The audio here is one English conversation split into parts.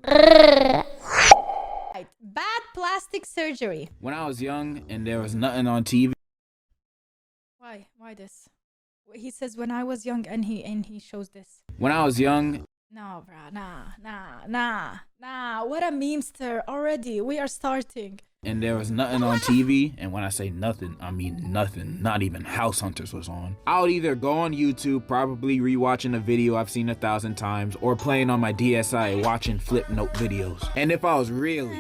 Right. Bad plastic surgery. When I was young and there was nothing on TV. Why? Why this? He says when I was young and he shows this. When I was young. No, bruh. Nah. What a memester already. We are starting. And there was nothing on TV, and when I say nothing, I mean nothing. Not even House Hunters was on. I would either go on YouTube, probably rewatching a video I've seen 1,000 times, or playing on my DSi watching flip note videos. And if I was really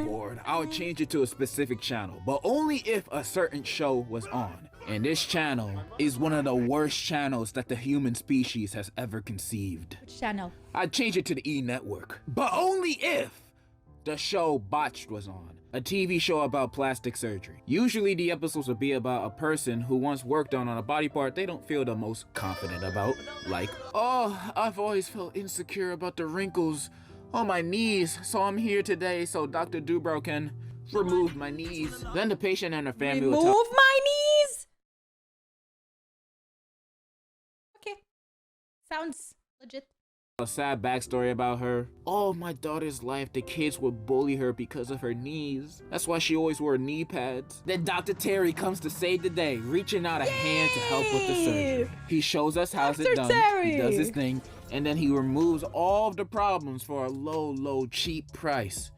bored, I would change it to a specific channel, but only if a certain show was on. And this channel is one of the worst channels that the human species has ever conceived. Which channel? I'd change it to the E Network, but only if the show Botched was on, a TV show about plastic surgery. Usually the episodes would be about a person who once worked on a body part they don't feel the most confident about. Like, oh, I've always felt insecure about the wrinkles on my knees, so I'm here today so Dr. Dubrow can remove my knees. Then the patient and her family will tell— Remove my knees? Okay. Sounds legit. a sad backstory about her. All my daughter's life, the kids would bully her because of her knees. That's why she always wore knee pads. Then Dr. Terry comes to save the day, reaching out a hand to help with the surgery. He shows us how's it done. Terry. He does his thing, and then he removes all of the problems for a low, cheap price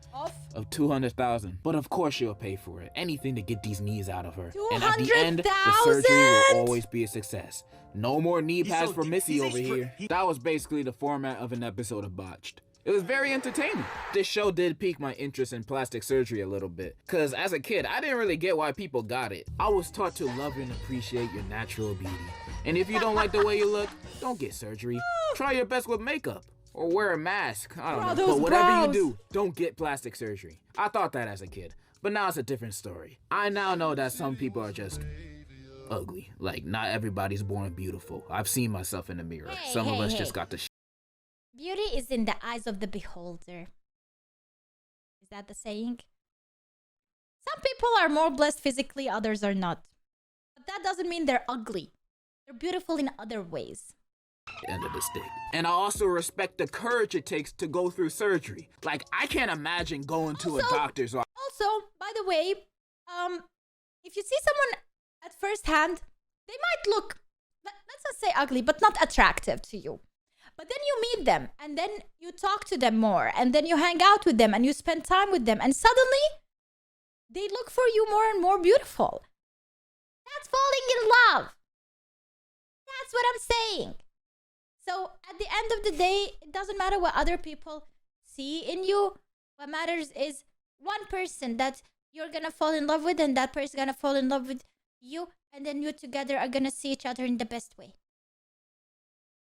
of $200,000. But of course she'll pay for it. Anything to get these knees out of her. And at the end, the surgery will always be a success. No more knee pads for Missy over here. That was basically the format of an episode of Botched. It was very entertaining. This show did pique my interest in plastic surgery a little bit, cause as a kid, I didn't really get why people got it. I was taught to love and appreciate your natural beauty. And if you don't like the way you look, don't get surgery. Try your best with makeup. Or wear a mask, I don't know. But whatever you do, don't get plastic surgery. I thought that as a kid, but now it's a different story. I now know that some people are just ugly. Like, not everybody's born beautiful. I've seen myself in the mirror. Some of us just got the Beauty is in the eyes of the beholder. Is that the saying? Some people are more blessed physically, others are not. But that doesn't mean they're ugly. They're beautiful in other ways. end of the stick. And I also respect the courage it takes to go through surgery. Like, I can't imagine going to a doctor's office. Also, by the way, if you see someone at first hand, they might look, let's not say ugly, but not attractive to you. But then you meet them, and then you talk to them more, and then you hang out with them, and you spend time with them, and suddenly, they look for you more and more beautiful. That's falling in love. That's what I'm saying. So, at the end of the day, it doesn't matter what other people see in you. What matters is one person that you're gonna fall in love with, and that person's gonna fall in love with you, and then you together are gonna see each other in the best way.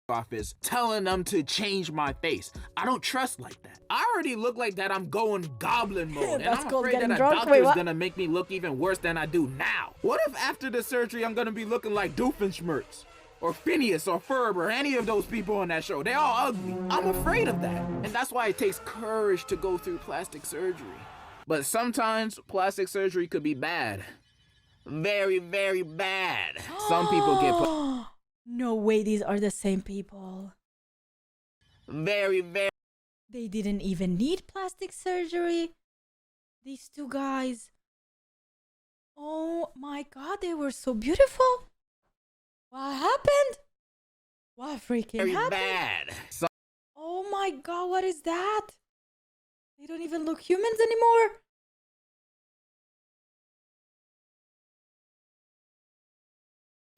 Office telling them to change my face. I don't trust like that. I already look like that. I'm going goblin mode, and I'm afraid that a doctor is gonna make me look even worse than I do now. What if after the surgery I'm gonna be looking like Doofenshmirtz or Phineas or Ferb or any of those people on that show? They're all ugly. I'm afraid of that, and that's why it takes courage to go through plastic surgery. But sometimes plastic surgery could be bad. Very, very bad. Some people get No way, these are the same people. Very. They didn't even need plastic surgery. These two guys. Oh my god, they were so beautiful. What happened? What freaking very happened? Bad. Oh my god, what is that? They don't even look humans anymore.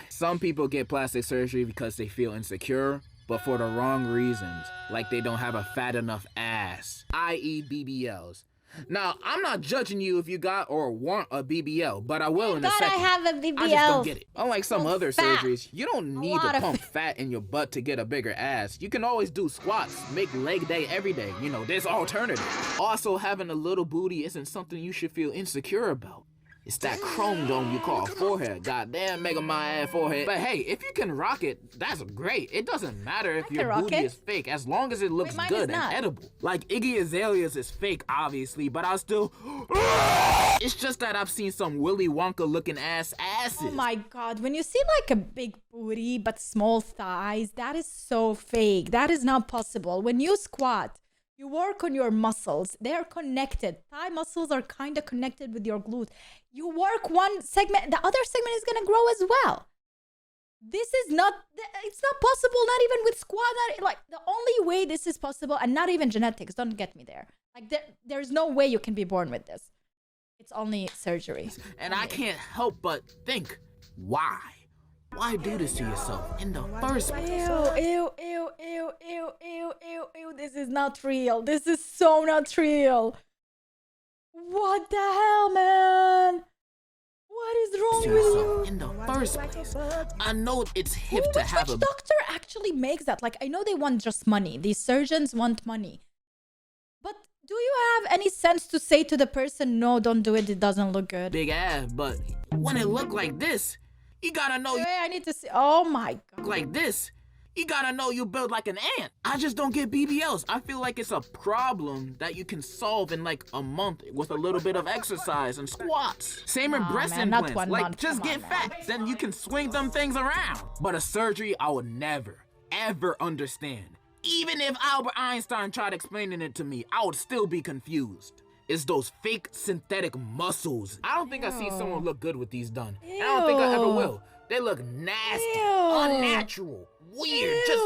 Some people get plastic surgery because they feel insecure, but for the wrong reasons, like they don't have a fat enough ass, i.e. BBLs. Now, I'm not judging you if you got or want a BBL, but I will in a second. I have a BBL. I just don't get it. Unlike some other fat. surgeries, you don't need to pump fat in your butt to get a bigger ass. You can always do squats, make leg day every day. You know, there's alternatives. Also, having a little booty isn't something you should feel insecure about. It's that chrome dome you call forehead. Goddamn, mega my ass forehead. But hey, if you can rock it, that's great. It doesn't matter if your booty is fake, as long as it looks good and edible. Like Iggy Azalea's is fake, obviously, but I'll still. It's just that I've seen some Willy Wonka looking asses. Oh my god, when you see like a big booty but small thighs, that is so fake. That is not possible. When you squat, You work on your muscles. They are connected. Thigh muscles are kind of connected with your glutes. You work one segment, the other segment is going to grow as well. This is not, it's not possible, not even with squat. Like, the only way this is possible, and not even genetics, don't get me there. Like, there's no way you can be born with this. It's only surgery. And I can't help but think, why? Why do this to yourself in the first place? Ew. This is not real. This is so not real. What the hell, man? What is wrong with you? In the first place, I know it's hip to have Which doctor actually makes that? Like, I know they want just money. These surgeons want money. But do you have any sense to say to the person, no, don't do it, it doesn't look good? Big ass, but when it look like this, you gotta know. Wait, I need to see. Oh my God. Like this, you gotta know you build like an ant. I just don't get BBLs. I feel like it's a problem that you can solve in like a month with a little bit of exercise and squats. Same with breast implants. Like, just get fat, then you can swing them things around. But a surgery, I would never, ever understand. Even if Albert Einstein tried explaining it to me, I would still be confused. It's those fake synthetic muscles. I don't think I've seen someone look good with these done. And I don't think I ever will. They look nasty, unnatural, weird, just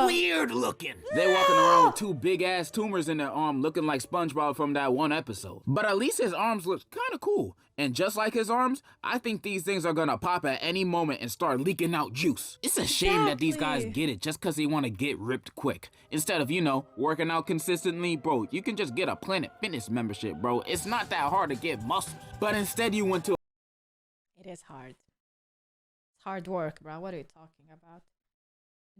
weird looking. They walking around with two big ass tumors in their arm looking like SpongeBob from that one episode. But at least his arms look kind of cool. And just like his arms, I think these things are gonna pop at any moment and start leaking out juice. It's a shame that these guys get it just cause they wanna get ripped quick. Instead of, you know, working out consistently, bro, you can just get a Planet Fitness membership, bro. It's not that hard to get muscles. But instead you went to... It is hard. It's hard work, bro. What are you talking about?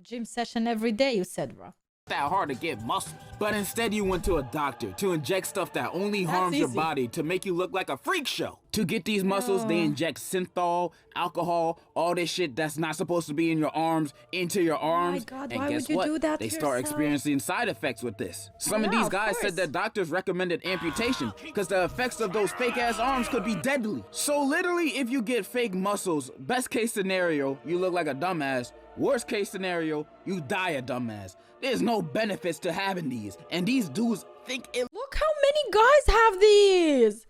Gym session every day, you said, bro. That hard to get muscles. But instead you went to a doctor to inject stuff that only harms your body to make you look like a freak show. To get these muscles, they inject synthol, alcohol, all this shit that's not supposed to be in your arms into your arms. Oh my God, and why guess would you what? do that They to start yourself? experiencing side effects with this. Some of these guys said that doctors recommended amputation because the effects of those fake ass arms could be deadly. So literally, if you get fake muscles, best case scenario, you look like a dumbass. Worst case scenario, you die a dumbass. There's no benefits to having these, and these dudes think it. Look how many guys have these.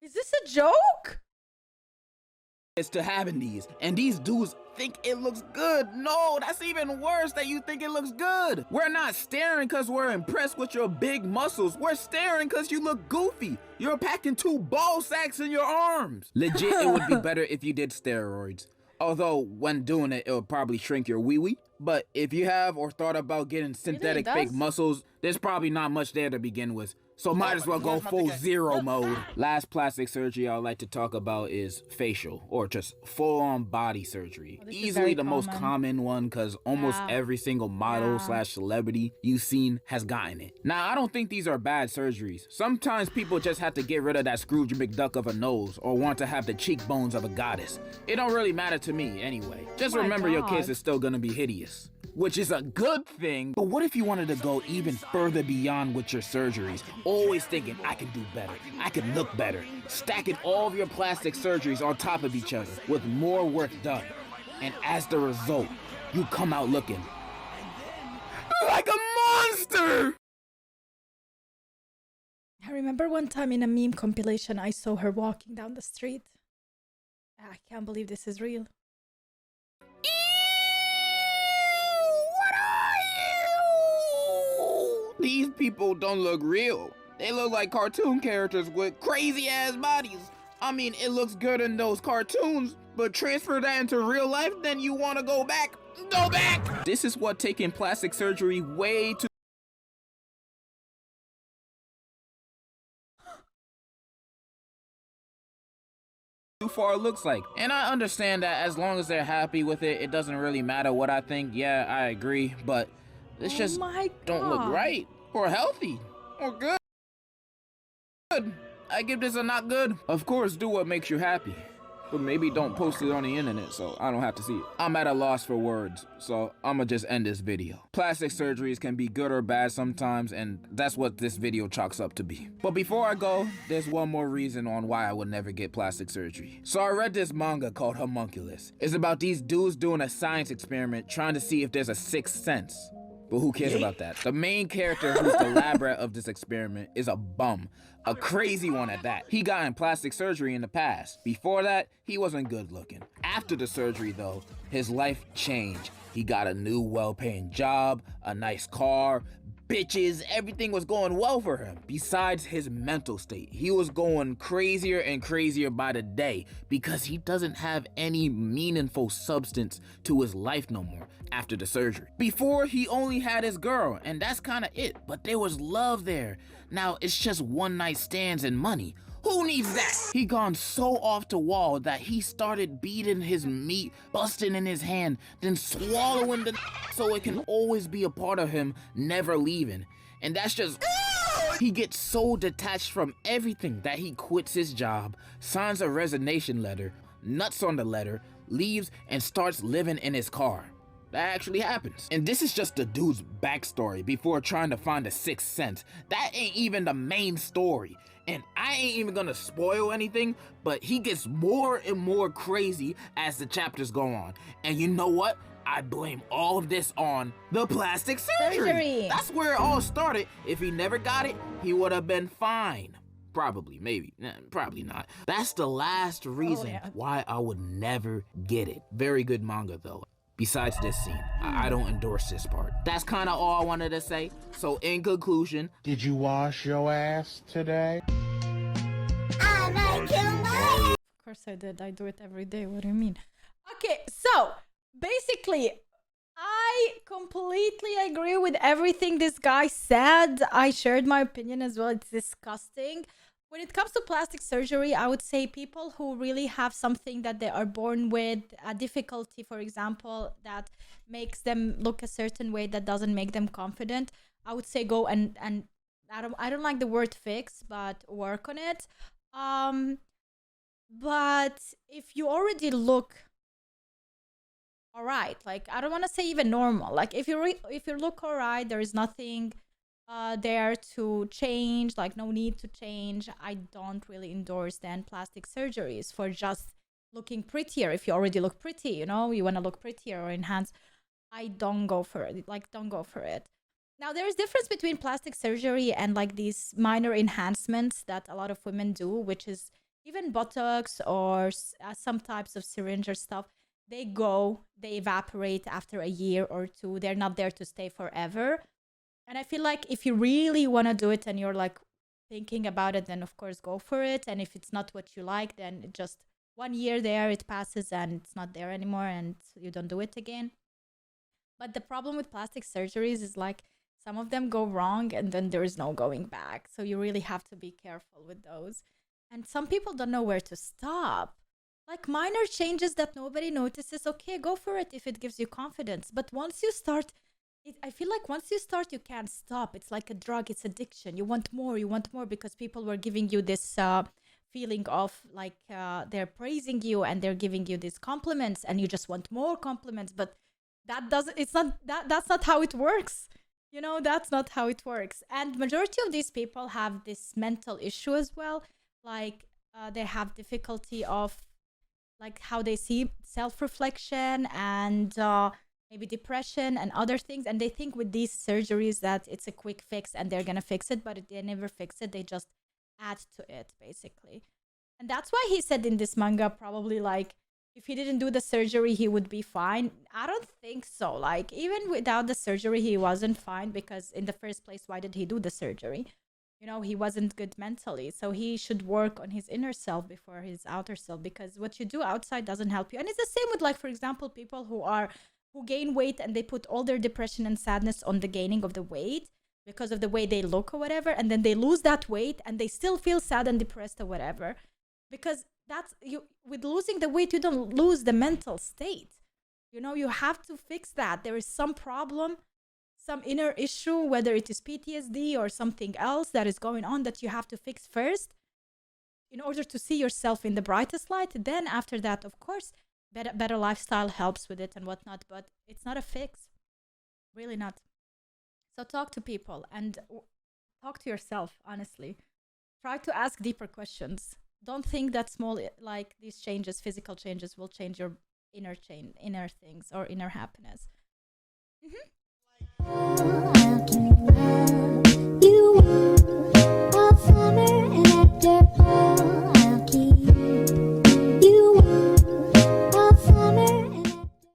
Is this a joke? It's to having these, and these dudes think it looks good. No, that's even worse that you think it looks good. We're not staring because we're impressed with your big muscles. We're staring because you look goofy. You're packing 2 ball sacks in your arms. Legit, it would be better if you did steroids. Although, when doing it, it would probably shrink your wee-wee. But if you have or thought about getting synthetic fake muscles, there's probably not much there to begin with. So might as well go full zero mode. Last plastic surgery I would like to talk about is facial, or just full-on body surgery. Easily the most common one because almost every single model slash celebrity you've seen has gotten it. Now, I don't think these are bad surgeries. Sometimes people just have to get rid of that Scrooge McDuck of a nose or want to have the cheekbones of a goddess. It don't really matter to me anyway. Just remember your kids is still gonna be hideous. Which is a good thing, but what if you wanted to go even further beyond with your surgeries? Always thinking, I can do better, I can look better. Stacking all of your plastic surgeries on top of each other with more work done. And as the result, you come out looking like a monster! I remember one time in a meme compilation, I saw her walking down the street. I can't believe this is real. These people don't look real. They look like cartoon characters with crazy ass bodies. I mean, it looks good in those cartoons, but transfer that into real life, then you want to go back. Go back! This is what taking plastic surgery way too far looks like. And I understand that as long as they're happy with it, it doesn't really matter what I think. Yeah, I agree, but this just don't look right, or healthy, or good. I give this a not good. Of course, do what makes you happy, but maybe don't post it on the internet so I don't have to see it. I'm at a loss for words, so I'ma just end this video. Plastic surgeries can be good or bad sometimes, and that's what this video chalks up to be. But before I go, there's one more reason on why I would never get plastic surgery. So I read this manga called Homunculus. It's about these dudes doing a science experiment trying to see if there's a sixth sense. But who cares about that? The main character who's the lab rat of this experiment is a bum. A crazy one at that. He got in plastic surgery in the past. Before that, he wasn't good looking. After the surgery though, his life changed. He got a new well-paying job, a nice car, bitches, everything was going well for him. Besides his mental state, he was going crazier and crazier by the day because he doesn't have any meaningful substance to his life no more after the surgery. Before, he only had his girl, and that's kinda it, but there was love there. Now it's just one night stands and money. Who needs that? He gone so off the wall that he started beating his meat, busting in his hand, then swallowing the so it can always be a part of him, never leaving. And that's just... He gets so detached from everything that he quits his job, signs a resignation letter, nuts on the letter, leaves, and starts living in his car. That actually happens. And this is just the dude's backstory before trying to find a sixth sense. That ain't even the main story. And I ain't even gonna spoil anything, but he gets more and more crazy as the chapters go on. And you know what? I blame all of this on the plastic surgery. That's where it all started. If he never got it, he would have been fine. Probably, maybe, probably not. That's the last reason why I would never get it. Very good manga though. Besides this scene, I don't endorse this part. That's kind of all I wanted to say. So in conclusion, did you wash your ass today? Of course I did. I do it every day. What do you mean? Okay, so basically, I completely agree with everything this guy said. I shared my opinion as well. It's disgusting. When it comes to plastic surgery, I would say people who really have something that they are born with, a difficulty, for example, that makes them look a certain way that doesn't make them confident, I would say go and I don't like the word fix, but work on it. But if you already look all right, like I don't want to say even normal, like if you look all right, there is nothing there to change, like no need to change. I don't really endorse then plastic surgeries for just looking prettier. If you already look pretty, you know, you want to look prettier or enhance, I don't go for it. Like, don't go for it. Now there's difference between plastic surgery and like these minor enhancements that a lot of women do, which is even Botox or some types of syringe or stuff. They evaporate after a year or two. They're not there to stay forever. And I feel like if you really want to do it and you're like thinking about it, then of course go for it. And if it's not what you like, then just 1 year there, it passes and it's not there anymore and you don't do it again. But the problem with plastic surgeries is like some of them go wrong and then there is no going back. So you really have to be careful with those. And some people don't know where to stop. Like minor changes that nobody notices, okay, go for it if it gives you confidence. But once you start, I feel like once you start, you can't stop. It's like a drug, it's addiction. You want more because people were giving you this feeling of like they're praising you and they're giving you these compliments and you just want more compliments. But that's not how it works. You know, that's not how it works. And majority of these people have this mental issue as well. Like they have difficulty of like how they see self-reflection and maybe depression and other things. And they think with these surgeries that it's a quick fix and they're going to fix it, but they never fix it. They just add to it, basically. And that's why he said in this manga, probably like, if he didn't do the surgery, he would be fine. I don't think so. Like, even without the surgery, he wasn't fine because in the first place, why did he do the surgery? You know, he wasn't good mentally. So he should work on his inner self before his outer self, because what you do outside doesn't help you. And it's the same with, like, for example, people who gain weight and they put all their depression and sadness on the gaining of the weight because of the way they look or whatever. And then they lose that weight and they still feel sad and depressed or whatever. Because that's you, with losing the weight, you don't lose the mental state. You know, you have to fix that. There is some problem, some inner issue, whether it is PTSD or something else that is going on that you have to fix first in order to see yourself in the brightest light. Then after that, of course, better lifestyle helps with it and whatnot, but it's not a fix. Really not. So talk to people and talk to yourself, honestly. Try to ask deeper questions. Don't think that small, like these changes, physical changes, will change your inner things or inner happiness. Mm-hmm. I'll give you